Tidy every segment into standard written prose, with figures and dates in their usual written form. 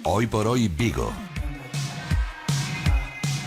Hoy por hoy Vigo.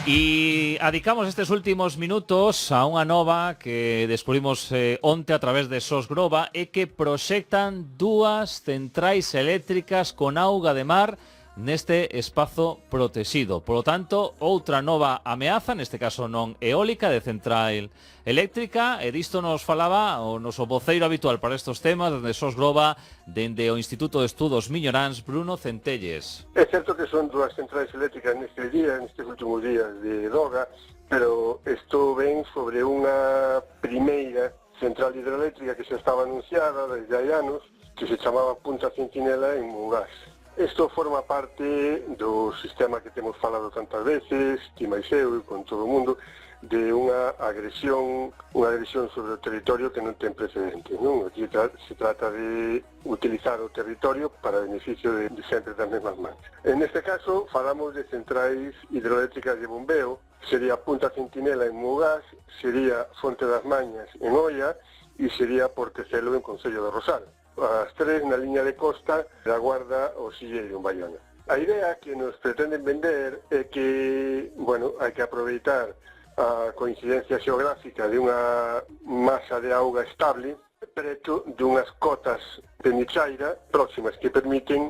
E adicamos estes últimos minutos a unha nova que descubrimos onte a través de SOS Groba e que proxectan dúas centrais eléctricas con auga de mar neste espazo protegido. Por lo tanto, outra nova ameaza, neste caso non eólica, de central eléctrica, e disto nos falaba o noso voceiro habitual para estes temas, dende SOS Groba, dende o Instituto de Estudos Miñoráns, Bruno Centelles. É certo que son dúas centrais eléctricas nestes últimos días de Doga, pero isto ven sobre unha primeira central hidroeléctrica que xa estaba anunciada desde hai anos, que se chamaba Punta Centinela en Mugás. Isto forma parte do sistema que temos falado tantas veces, ti máis eu e con todo o mundo, de unha agresión sobre o territorio que non ten precedentes, non? Aquí se trata de utilizar o territorio para beneficio de sempre das mesmas mans. En este caso, falamos de centrais hidroeléctricas de bombeo, sería Punta Centinela en Mugás, sería Fonte das Mañas en Oia e sería Portecelo en Concello de Rosal. As tres na liña de costa da Guarda o Silleiro en Baiona. A idea que nos pretenden vender é que, bueno, hai que aproveitar a coincidencia xeográfica de unha masa de auga estable preto dunhas cotas de Michaira próximas que permiten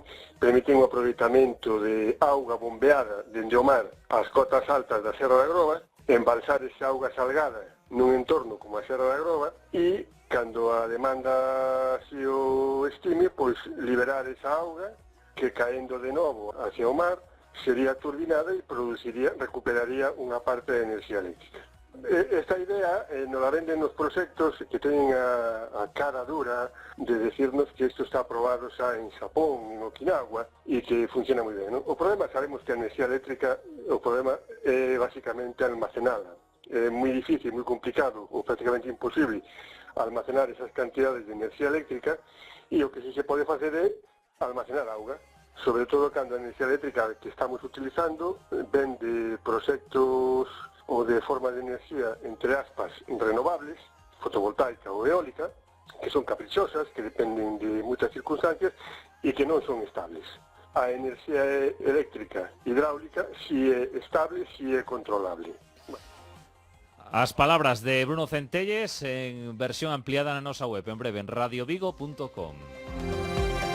o aproveitamento de auga bombeada dende o mar ás cotas altas da Serra da Groba, embalsar esa auga salgada nun entorno como a Serra da Groba e, cando a demanda así o estime, pois liberar esa auga que caendo de novo hacia o mar sería turbinada e recuperaría unha parte da enerxía eléctrica. Esta idea nos la venden nos proxectos que teñen a cara dura de decirnos que isto está aprobado xa en Xapón, en Okinawa, e que funciona moi ben, non? O problema, sabemos que a enerxía eléctrica, o problema é basicamente almacenala. É moi difícil, moi complicado, ou prácticamente imposible, almacenar esas cantidades de enerxía eléctrica, e o que sí se pode facer é almacenar auga, sobre todo cando a enerxía eléctrica que estamos utilizando ven de proxectos ou de formas de enerxía, entre aspas, renovables, fotovoltaica ou eólica, que son caprichosas, que dependen de moitas circunstancias e que non son estables. A enerxía eléctrica hidráulica si é estable, si é controlable. As palabras de Bruno Centelles en versión ampliada na nosa web, en breve, en radiovigo.com.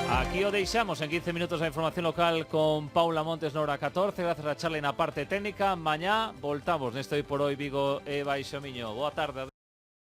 Aquí o deixamos en 15 minutos a información local con Paula Montes na hora 14, gracias a Charlie na parte técnica. Mañá voltamos neste Hoy por Hoy Vigo e Baixo Miño. Boa tarde.